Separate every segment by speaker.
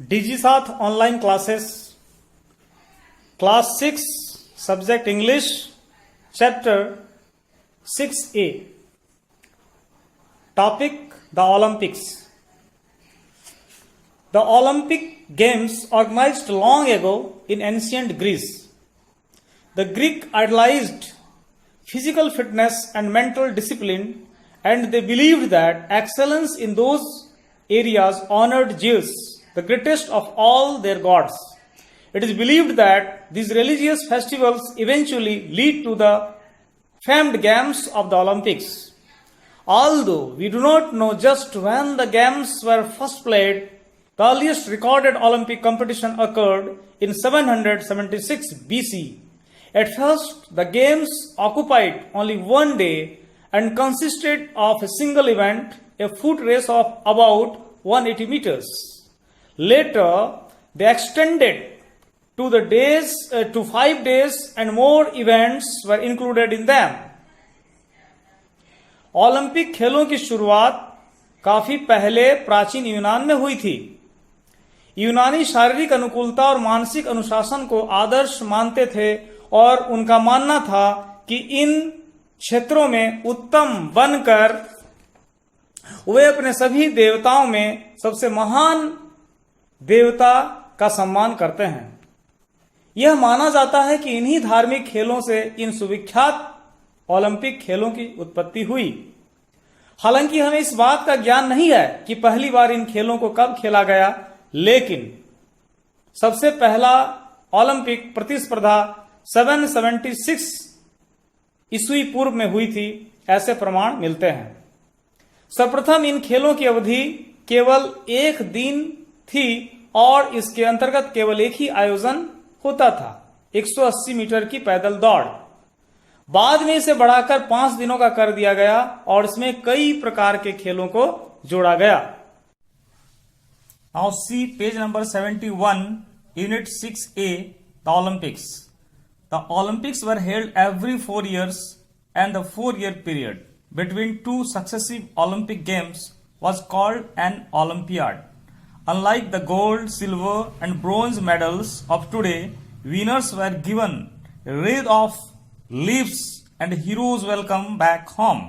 Speaker 1: DigiSath online classes, class 6, subject English, chapter 6A. Topic: the Olympics. The Olympic Games organized long ago in ancient Greece. The Greek idolized physical fitness and mental discipline, and they believed that excellence in those areas honored Zeus, the greatest of all their gods. It is believed that these religious festivals eventually lead to the famed Games of the Olympics. Although we do not know just when the Games were first played, the earliest recorded Olympic competition occurred in 776 BC. At first, the Games occupied only one day and consisted of a single event, a foot race of about 180 meters. Later, they extended to 5 days and more events were included in them. Olympic खेलों की शुरुआत काफी पहले प्राचीन यूनान में हुई थी। यूनानी शारीरिक अनुकूलता और मानसिक अनुशासन को आदर्श मानते थे और उनका मानना था कि इन क्षेत्रों में उत्तम बनकर वे अपने सभी देवताओं में सबसे महान देवता का सम्मान करते हैं। यह माना जाता है कि इन्हीं धार्मिक खेलों से इन सुविख्यात ओलंपिक खेलों की उत्पत्ति हुई। हालांकि हमें इस बात का ज्ञान नहीं है कि पहली बार इन खेलों को कब खेला गया, लेकिन सबसे पहला ओलंपिक प्रतिस्पर्धा 776 ईस्वी पूर्व में हुई थी, ऐसे प्रमाण मिलते हैं। सर्वप्रथम इन खेलों की अवधि केवल एक दिन थी और इसके अंतर्गत केवल एक ही आयोजन होता था, 180 मीटर की पैदल दौड़। बाद में इसे बढ़ाकर 5 दिनों का कर दिया गया और इसमें कई प्रकार के खेलों को जोड़ा गया। Now see page number 71, unit 6A, the Olympics. The Olympics were held every 4 years, and the 4-year period between two successive Olympic Games was called an Olympiad. Unlike the gold, silver, and bronze medals of today, winners were given a wreath of leaves and heroes welcome back home.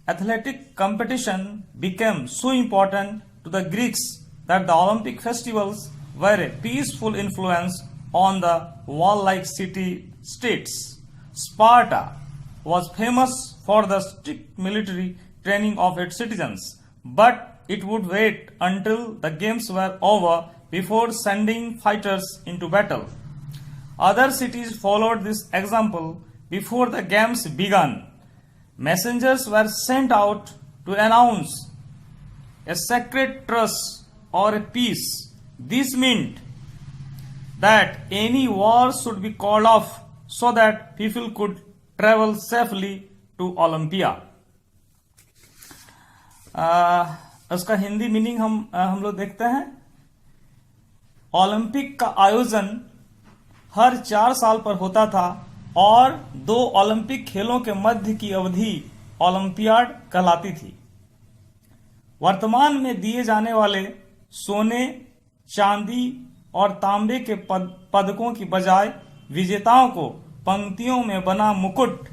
Speaker 1: Athletic competition became so important to the Greeks that the Olympic festivals were a peaceful influence on the warlike city-states. Sparta was famous for the strict military training of its citizens, but it would wait until the games were over before sending fighters into battle. Other cities followed this example before the games began. Messengers were sent out to announce a sacred truce or a peace. This meant that any war should be called off so that people could travel safely to Olympia. उसका Hindi meaning हम लोग देखते हैं। Olympic का आयोजन हर 4 साल पर होता था और 2 ओलंपिक खेलों के मध्य की अवधि ओलंपियाड कहलाती थी। वर्तमान में दिए जाने वाले सोने, चांदी और तांबे के पदकों की बजाय विजेताओं को पंक्तियों में बना मुकुट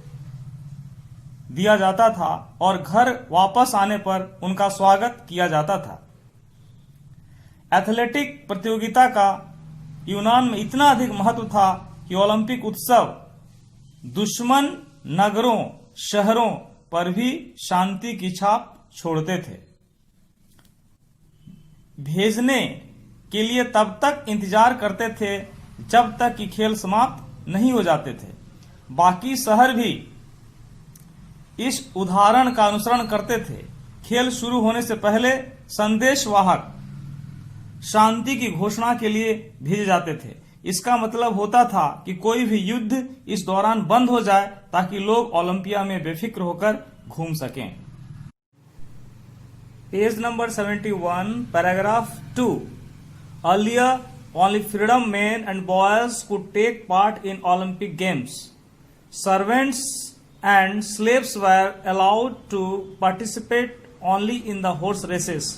Speaker 1: दिया जाता था और घर वापस आने पर उनका स्वागत किया जाता था। एथलेटिक प्रतियोगिता का यूनान में इतना अधिक महत्व था कि ओलंपिक उत्सव दुश्मन नगरों, शहरों पर भी शांति की छाप छोड़ते थे। भेजने के लिए तब तक इंतजार करते थे जब तक कि खेल समाप्त नहीं हो जाते थे। बाकी शहर भी इस उदाहरण का अनुसरण करते थे। खेल शुरू होने से पहले संदेशवाहक शांति की घोषणा के लिए भेजे जाते थे। इसका मतलब होता था कि कोई भी युद्ध इस दौरान बंद हो जाए ताकि लोग ओलंपिया में बेफिक्र होकर घूम सकें। Page number 71, paragraph 2. Earlier, only freedom men and boys could take part in Olympic Games. Servants and slaves were allowed to participate only in the horse races.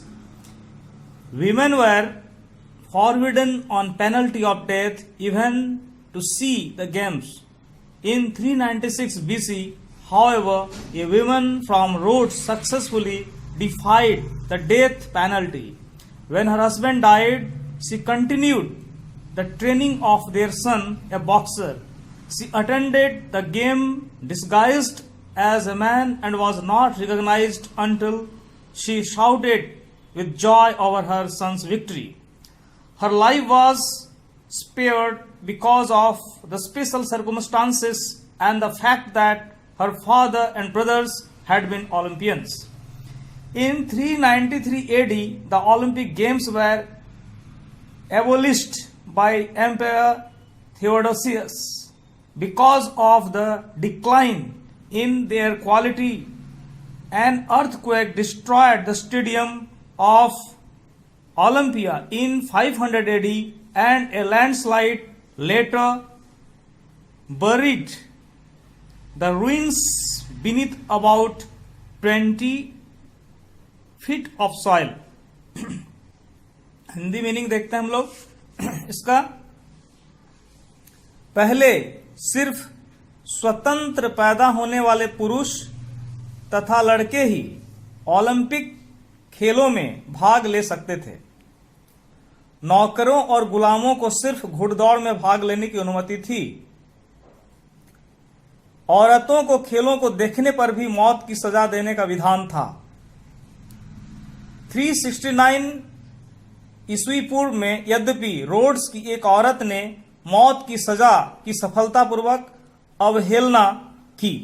Speaker 1: Women were forbidden on penalty of death even to see the games. In 396 BC, however, a woman from Rhodes successfully defied the death penalty. When her husband died, she continued the training of their son, a boxer. She attended the game disguised as a man and was not recognized until she shouted with joy over her son's victory. Her life was spared because of the special circumstances and the fact that her father and brothers had been Olympians. In 393 AD, the Olympic Games were abolished by Emperor Theodosius because of the decline in their quality. An earthquake destroyed the stadium of Olympia in 500 AD and a landslide later buried the ruins beneath about 20 feet of soil. Hindi meaning देखते हैं हम लोग इसका। पहले सिर्फ स्वतंत्र पैदा होने वाले पुरुष तथा लड़के ही ओलंपिक खेलों में भाग ले सकते थे। नौकरों और गुलामों को सिर्फ घुड़दौड़ में भाग लेने की अनुमति थी। औरतों को खेलों को देखने पर भी मौत की सजा देने का विधान था। 369 ईस्वी पूर्व में यद्यपि रोड्स की एक औरत ने मौत की सजा की सफलतापूर्वक अवहेलना की।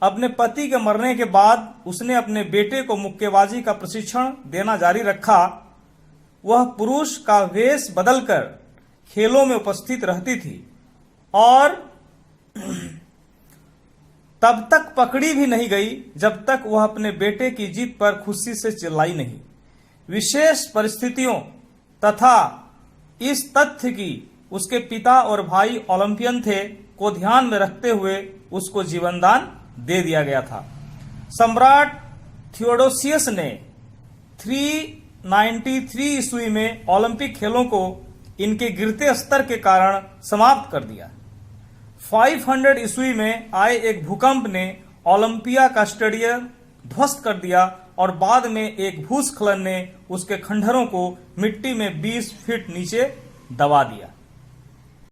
Speaker 1: अपने पति के मरने के बाद उसने अपने बेटे को मुक्केबाजी का प्रशिक्षण देना जारी रखा। वह पुरुष का वेश बदलकर खेलों में उपस्थित रहती थी और तब तक पकड़ी भी नहीं गई जब तक वह अपने बेटे की जीत पर खुशी से चिल्लाई नहीं। विशेष परिस्थितियों तथा इस तथ्य की उसके पिता और भाई ओलंपियन थे को ध्यान में रखते हुए उसको जीवनदान दे दिया गया था। सम्राट थियोडोसियस ने 393 ईस्वी में ओलंपिक खेलों को इनके गिरते स्तर के कारण समाप्त कर दिया। 500 ईस्वी में आए एक भूकंप ने ओलंपिया का स्टेडियम ध्वस्त कर दिया और बाद में एक भूस्खलन ने उसके खंडहरों को मिट्टी में 20 फीट नीचे दबा दिया।